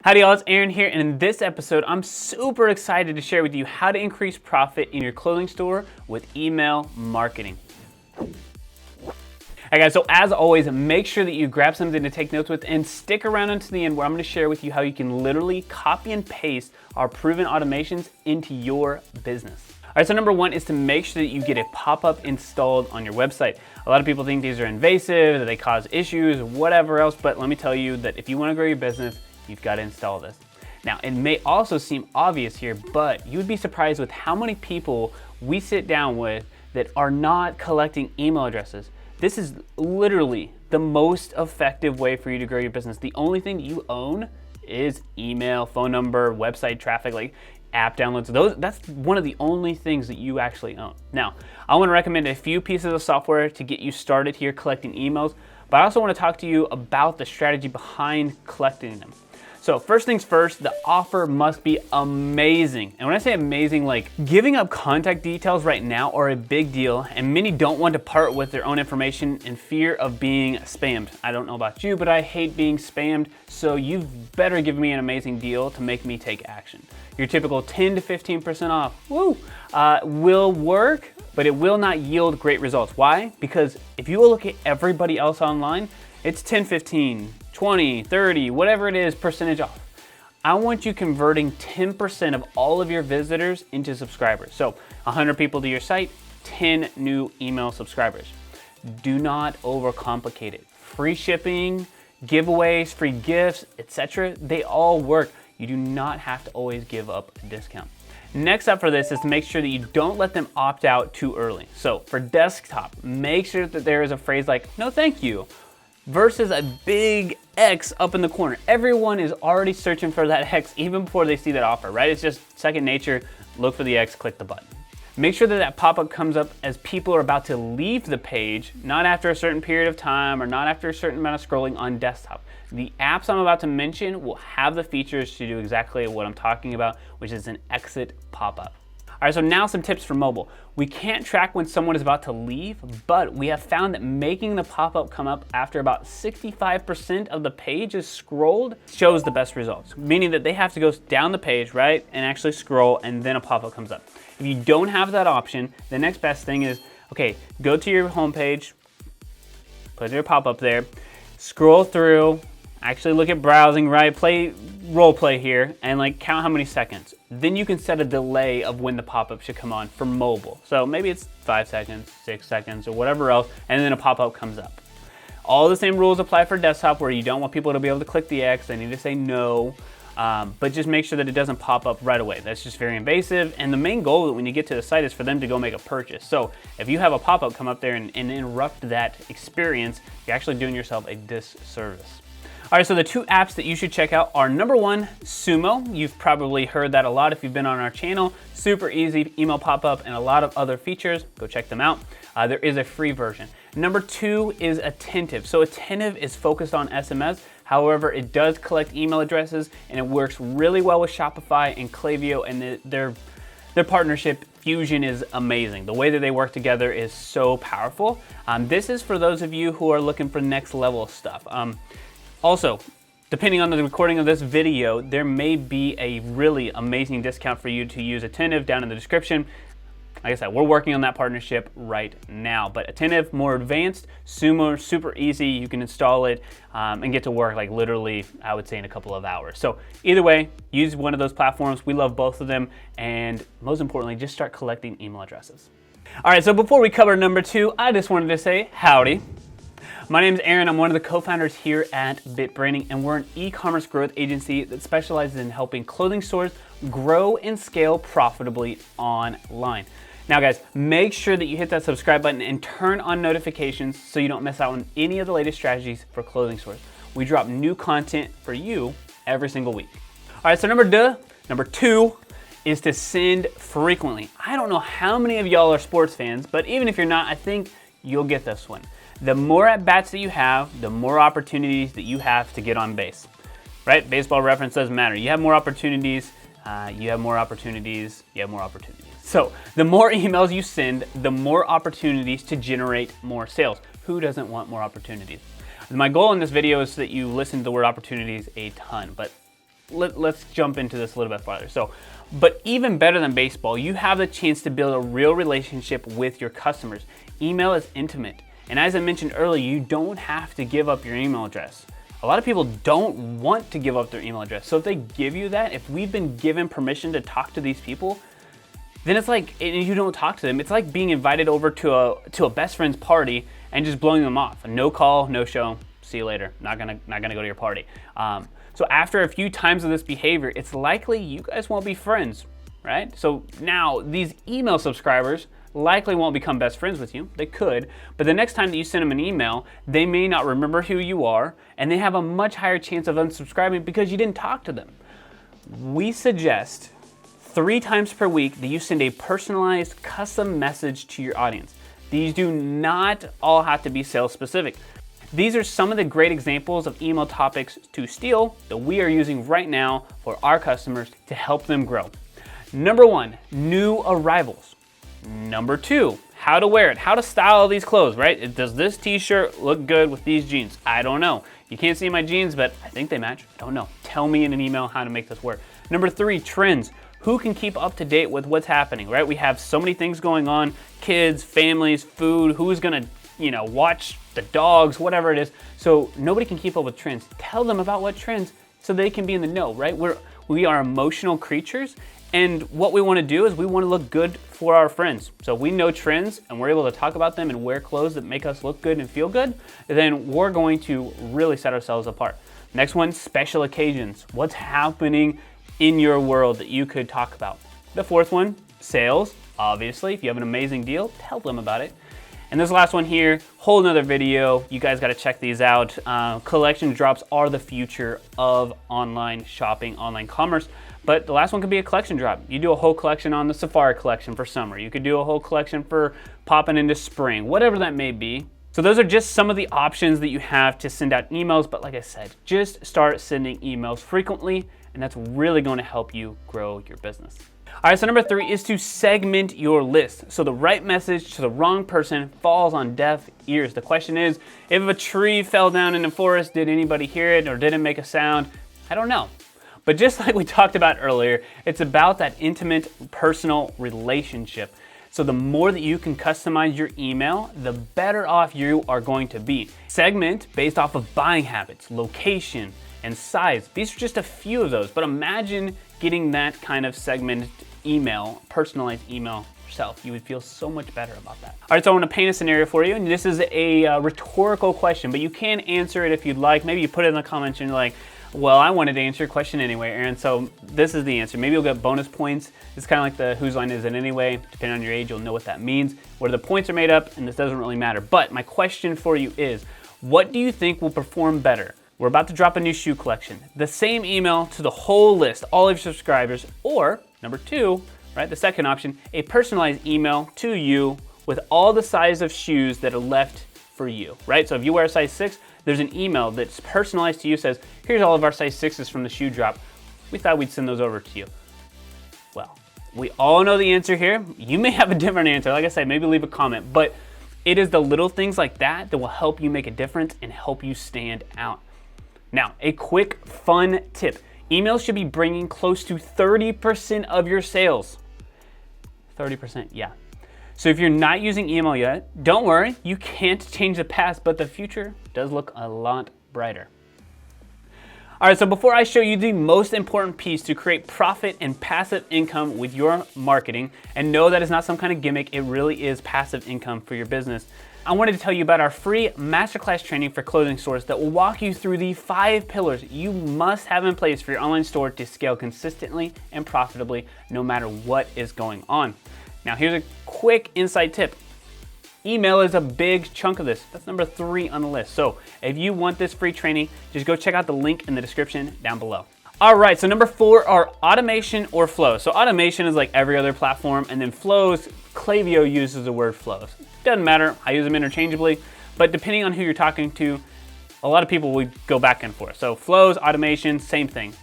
Howdy y'all, it's Aaron here, and in this episode, I'm super excited to share with you how to increase profit in your clothing store with email marketing. Alright guys, so as always, make sure that you grab something to take notes with and stick around until the end where I'm going to share with you how you can literally copy and paste our proven automations into your business. Alright, so number one is to make sure that you get a pop-up installed on your website. A lot of people think these are invasive, that they cause issues, whatever else, but let me tell you that if you want to grow your business, you've got to install this. Now, it may also seem obvious here, but you would be surprised with how many people we sit down with that are not collecting email addresses. This is literally the most effective way for you to grow your business. The only thing that you own is email, phone number, website traffic, like app downloads. That's one of the only things that you actually own. Now, I want to recommend a few pieces of software to get you started here collecting emails, but I also want to talk to you about the strategy behind collecting them. So first things first, the offer must be amazing. And when I say amazing, like giving up contact details right now are a big deal, and many don't want to part with their own information in fear of being spammed. I don't know about you, but I hate being spammed, so you better give me an amazing deal to make me take action. Your typical 10 to 15% off, will work, but it will not yield great results. Why? Because if you look at everybody else online, it's 10, 15, 20, 30, whatever it is, percentage off. I want you converting 10% of all of your visitors into subscribers. So 100 people to your site, 10 new email subscribers. Do not overcomplicate it. Free shipping, giveaways, free gifts, etc. They all work. You do not have to always give up a discount. Next up for this is to make sure that you don't let them opt out too early. So for desktop, make sure that there is a phrase like, no thank you, versus a big X up in the corner. Everyone is already searching for that X even before they see that offer, right? It's just second nature. Look for the X, click the button. Make sure that that pop-up comes up as people are about to leave the page, not after a certain period of time or not after a certain amount of scrolling on desktop. The apps I'm about to mention will have the features to do exactly what I'm talking about, which is an exit pop-up. All right, so now some tips for mobile. We can't track when someone is about to leave, but we have found that making the pop-up come up after about 65% of the page is scrolled shows the best results, meaning that they have to go down the page, right, and actually scroll, and then a pop-up comes up. If you don't have that option, the next best thing is, okay, go to your homepage, put your pop-up there, scroll through, actually look at browsing, right, role play here, and like count how many seconds. Then you can set a delay of when the pop-up should come on for mobile. So maybe it's 5 seconds, 6 seconds, or whatever else, and then a pop-up comes up. All the same rules apply for desktop where you don't want people to be able to click the X, they need to say no, but just make sure that it doesn't pop up right away. That's just very invasive, and the main goal when you get to the site is for them to go make a purchase. So if you have a pop-up come up there and interrupt that experience, you're actually doing yourself a disservice. All right, so the two apps that you should check out are number one, Sumo. You've probably heard that a lot if you've been on our channel. Super easy email pop-up and a lot of other features. Go check them out. There is a free version. Number two is Attentive. So Attentive is focused on SMS. However, it does collect email addresses and it works really well with Shopify and Klaviyo, and their partnership fusion is amazing. The way that they work together is so powerful. This is for those of you who are looking for next level stuff. Also, depending on the recording of this video, there may be a really amazing discount for you to use Attentive down in the description. Like I said, we're working on that partnership right now, but Attentive, more advanced, Sumo, super easy. You can install it and get to work like literally, I would say, in a couple of hours. So either way, use one of those platforms. We love both of them. And most importantly, just start collecting email addresses. All right, so before we cover number two, I just wanted to say howdy. My name is Aaron. I'm one of the co-founders here at BitBranding, and we're an e-commerce growth agency that specializes in helping clothing stores grow and scale profitably online. Now guys, make sure that you hit that subscribe button and turn on notifications so you don't miss out on any of the latest strategies for clothing stores. We drop new content for you every single week. All right, so number two is to send frequently. I don't know how many of y'all are sports fans, but even if you're not, I think you'll get this one. The more at-bats that you have, the more opportunities that you have to get on base, right? Baseball reference doesn't matter. You have more opportunities, you have more opportunities, you have more opportunities. So the more emails you send, the more opportunities to generate more sales. Who doesn't want more opportunities? My goal in this video is that you listen to the word opportunities a ton, but let's jump into this a little bit farther. So, but even better than baseball, you have the chance to build a real relationship with your customers. Email is intimate. And as I mentioned earlier, you don't have to give up your email address. A lot of people don't want to give up their email address. So if they give you that, if we've been given permission to talk to these people, then it's like, and you don't talk to them, it's like being invited over to a best friend's party and just blowing them off. No call, no show, see you later. Not gonna go to your party. So after a few times of this behavior, it's likely you guys won't be friends, right? So now these email subscribers likely won't become best friends with you. They could, but the next time that you send them an email, they may not remember who you are, and they have a much higher chance of unsubscribing because you didn't talk to them. We suggest 3 times per week that you send a personalized custom message to your audience. These do not all have to be sales specific. These are some of the great examples of email topics to steal that we are using right now for our customers to help them grow. Number 1, new arrivals. Number 2, how to wear it, how to style these clothes, right? Does this t-shirt look good with these jeans? I don't know. You can't see my jeans, but I think they match. I don't know. Tell me in an email how to make this work. Number 3, trends. Who can keep up to date with what's happening, right? We have so many things going on, kids, families, food, who's gonna, watch the dogs, whatever it is. So nobody can keep up with trends. Tell them about what trends so they can be in the know, right? We are emotional creatures, and what we wanna do is we wanna look good for our friends. So if we know trends and we're able to talk about them and wear clothes that make us look good and feel good, then we're going to really set ourselves apart. Next one, special occasions. What's happening in your world that you could talk about? The 4th one, sales. Obviously, if you have an amazing deal, tell them about it. And this last one here, whole nother video. You guys gotta check these out. Collection drops are the future of online shopping, online commerce. But the last one could be a collection drop. You do a whole collection on the Safari collection for summer. You could do a whole collection for popping into spring, whatever that may be. So those are just some of the options that you have to send out emails. But like I said, just start sending emails frequently, and that's really going to help you grow your business. All right, so number 3 is to segment your list. So the right message to the wrong person falls on deaf ears. The question is, if a tree fell down in the forest, did anybody hear it or did it make a sound? I don't know. But just like we talked about earlier, it's about that intimate, personal relationship. So the more that you can customize your email, the better off you are going to be. Segment based off of buying habits, location, and size. These are just a few of those, but imagine getting that kind of segmented email, personalized email yourself. You would feel so much better about that. All right, so I want to paint a scenario for you, and this is a rhetorical question, but you can answer it if you'd like. Maybe you put it in the comments and you're like, well, I wanted to answer your question anyway, Aaron, so this is the answer. Maybe you'll get bonus points. It's kind of like the whose line is it anyway. Depending on your age, you'll know what that means, where the points are made up, and this doesn't really matter. But my question for you is, what do you think will perform better? We're about to drop a new shoe collection. The same email to the whole list, all of your subscribers, or number 2, right, the second option, a personalized email to you with all the size of shoes that are left for you, right? So if you wear a size 6, there's an email that's personalized to you, says, here's all of our size 6s from the shoe drop. We thought we'd send those over to you. Well, we all know the answer here. You may have a different answer. Like I said, maybe leave a comment, but it is the little things like that that will help you make a difference and help you stand out. Now, a quick fun tip. Emails should be bringing close to 30% of your sales. 30%, yeah. So if you're not using email yet, don't worry, you can't change the past, but the future does look a lot brighter. All right, so before I show you the most important piece to create profit and passive income with your marketing, and know that it's not some kind of gimmick, it really is passive income for your business, I wanted to tell you about our free masterclass training for clothing stores that will walk you through the 5 pillars you must have in place for your online store to scale consistently and profitably no matter what is going on. Now, here's a quick inside tip. Email is a big chunk of this. That's number 3 on the list. So if you want this free training, just go check out the link in the description down below. All right, so number 4 are automation or flows. So automation is like every other platform, and then flows, Klaviyo uses the word flows. Doesn't matter, I use them interchangeably, but depending on who you're talking to, a lot of people would go back and forth. So flows, automation, same thing.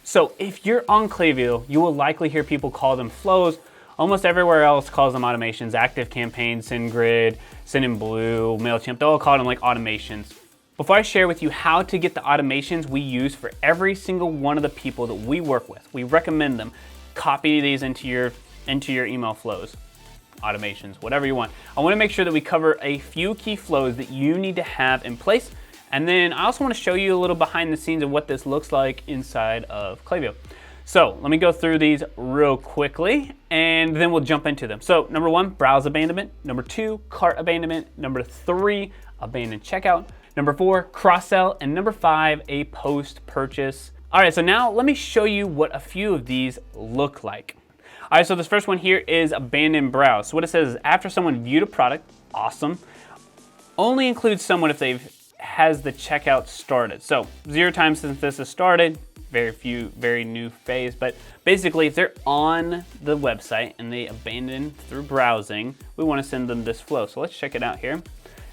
So if you're on Klaviyo, you will likely hear people call them flows. Almost everywhere else calls them automations. ActiveCampaign, SendGrid, Sendinblue, MailChimp, they all call them like automations. Before I share with you how to get the automations we use for every single one of the people that we work with, we recommend them. Copy these into your email flows, automations, whatever you want. I want to make sure that we cover a few key flows that you need to have in place. And then I also want to show you a little behind the scenes of what this looks like inside of Klaviyo. So let me go through these real quickly and then we'll jump into them. So number 1, browse abandonment. Number 2, cart abandonment. Number 3, abandoned checkout. Number 4, cross-sell. And number 5, a post-purchase. All right, so now let me show you what a few of these look like. All right, so this first one here is abandoned browse. So what it says is after someone viewed a product, awesome. Only includes someone if they've has the checkout started. So 0 times since this has started, very new phase, but basically if they're on the website and they abandon through browsing, we want to send them this flow. So let's check it out here.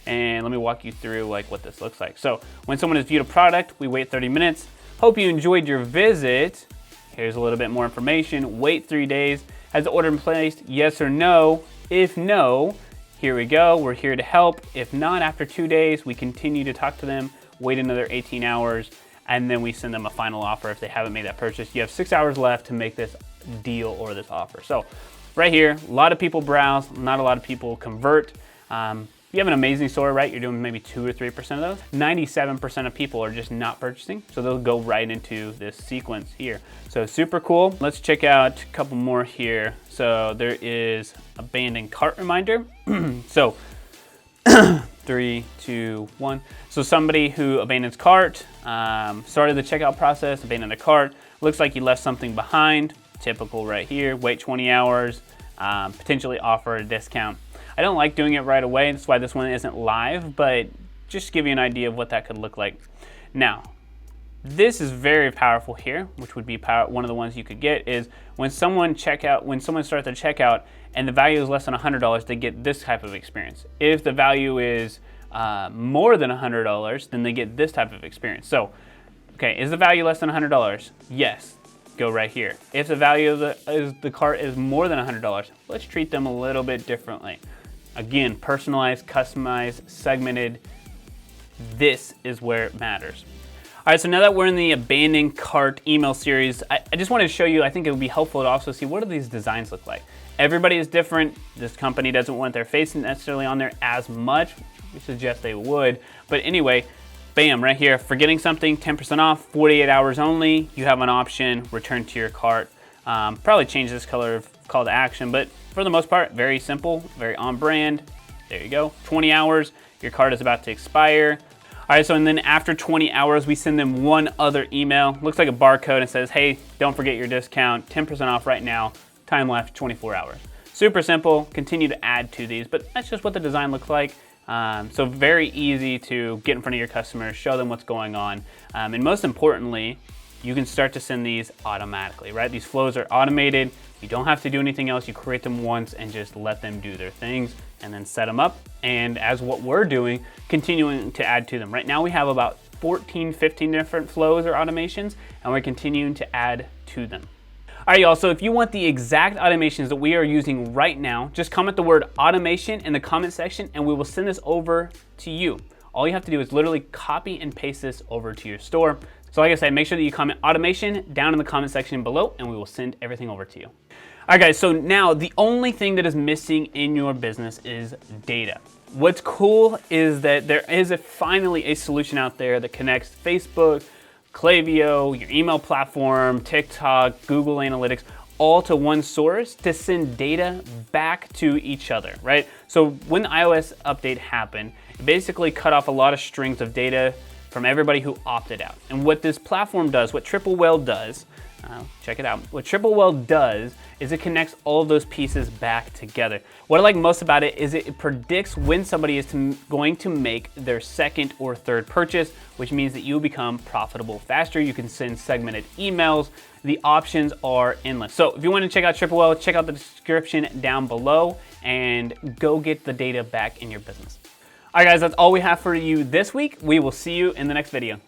And let me walk you through like what this looks like. So when someone has viewed a product, we wait 30 minutes. Hope you enjoyed your visit. Here's a little bit more information. Wait 3 days. Has the order been placed? Yes or no? If no, here we go. We're here to help. If not, after 2 days, we continue to talk to them, wait another 18 hours, and then we send them a final offer if they haven't made that purchase. You have 6 hours left to make this deal or this offer. So right here, a lot of people browse, not a lot of people convert. You have an amazing store, right? You're doing maybe 2 or 3% of those. 97% of people are just not purchasing, so they'll go right into this sequence here. So super cool. Let's check out a couple more here. So there is abandoned cart reminder. So 3, 2, 1. So somebody who abandons cart, started the checkout process, abandoned the cart. Looks like you left something behind. Typical right here. Wait 20 hours. Potentially offer a discount. I don't like doing it right away. That's why this one isn't live, but just to give you an idea of what that could look like. Now, this is very powerful here, which would be one of the ones you could get is when someone starts their checkout and the value is less than $100, they get this type of experience. If the value is more than $100, then they get this type of experience. So, okay, is the value less than $100? Yes. Go right here. If the value of the cart is more than $100, let's treat them a little bit differently. Again, personalized, customized, segmented. This is where it matters. All right, so now that we're in the abandoned cart email series, I just wanted to show you, I think it would be helpful to also see what do these designs look like. Everybody is different. This company doesn't want their face necessarily on there as much. We suggest they would, but anyway, bam, right here, forgetting something, 10% off, 48 hours only. You have an option, return to your cart. Probably change this color of call to action, but for the most part, very simple, very on brand. There you go, 20 hours, your cart is about to expire. All right, so and then after 20 hours, we send them one other email. Looks like a barcode and says, hey, don't forget your discount, 10% off right now, time left 24 hours. Super simple, continue to add to these, but that's just what the design looks like. So very easy to get in front of your customers, show them what's going on. And most importantly, you can start to send these automatically, right? These flows are automated. You don't have to do anything else. You create them once and just let them do their things and then set them up. And as what we're doing, continuing to add to them. Right now we have about 14, 15 different flows or automations, and we're continuing to add to them. All right, y'all, so if you want the exact automations that we are using right now, just comment the word automation in the comment section and we will send this over to you. All you have to do is literally copy and paste this over to your store. So like I said, make sure that you comment automation down in the comment section below and we will send everything over to you. All right, guys, so now the only thing that is missing in your business is data. What's cool is that there is finally a solution out there that connects Facebook, Klaviyo, your email platform, TikTok, Google Analytics, all to one source to send data back to each other, right? So when the iOS update happened, it basically cut off a lot of strings of data from everybody who opted out. And what this platform does, what Triple Whale does, check it out. What Triple Whale does is it connects all of those pieces back together. What I like most about it is it predicts when somebody is going to make their second or third purchase, which means that you become profitable faster. You can send segmented emails. The options are endless. So if you want to check out Triple Whale, check out the description down below and go get the data back in your business. All right, guys, that's all we have for you this week. We will see you in the next video.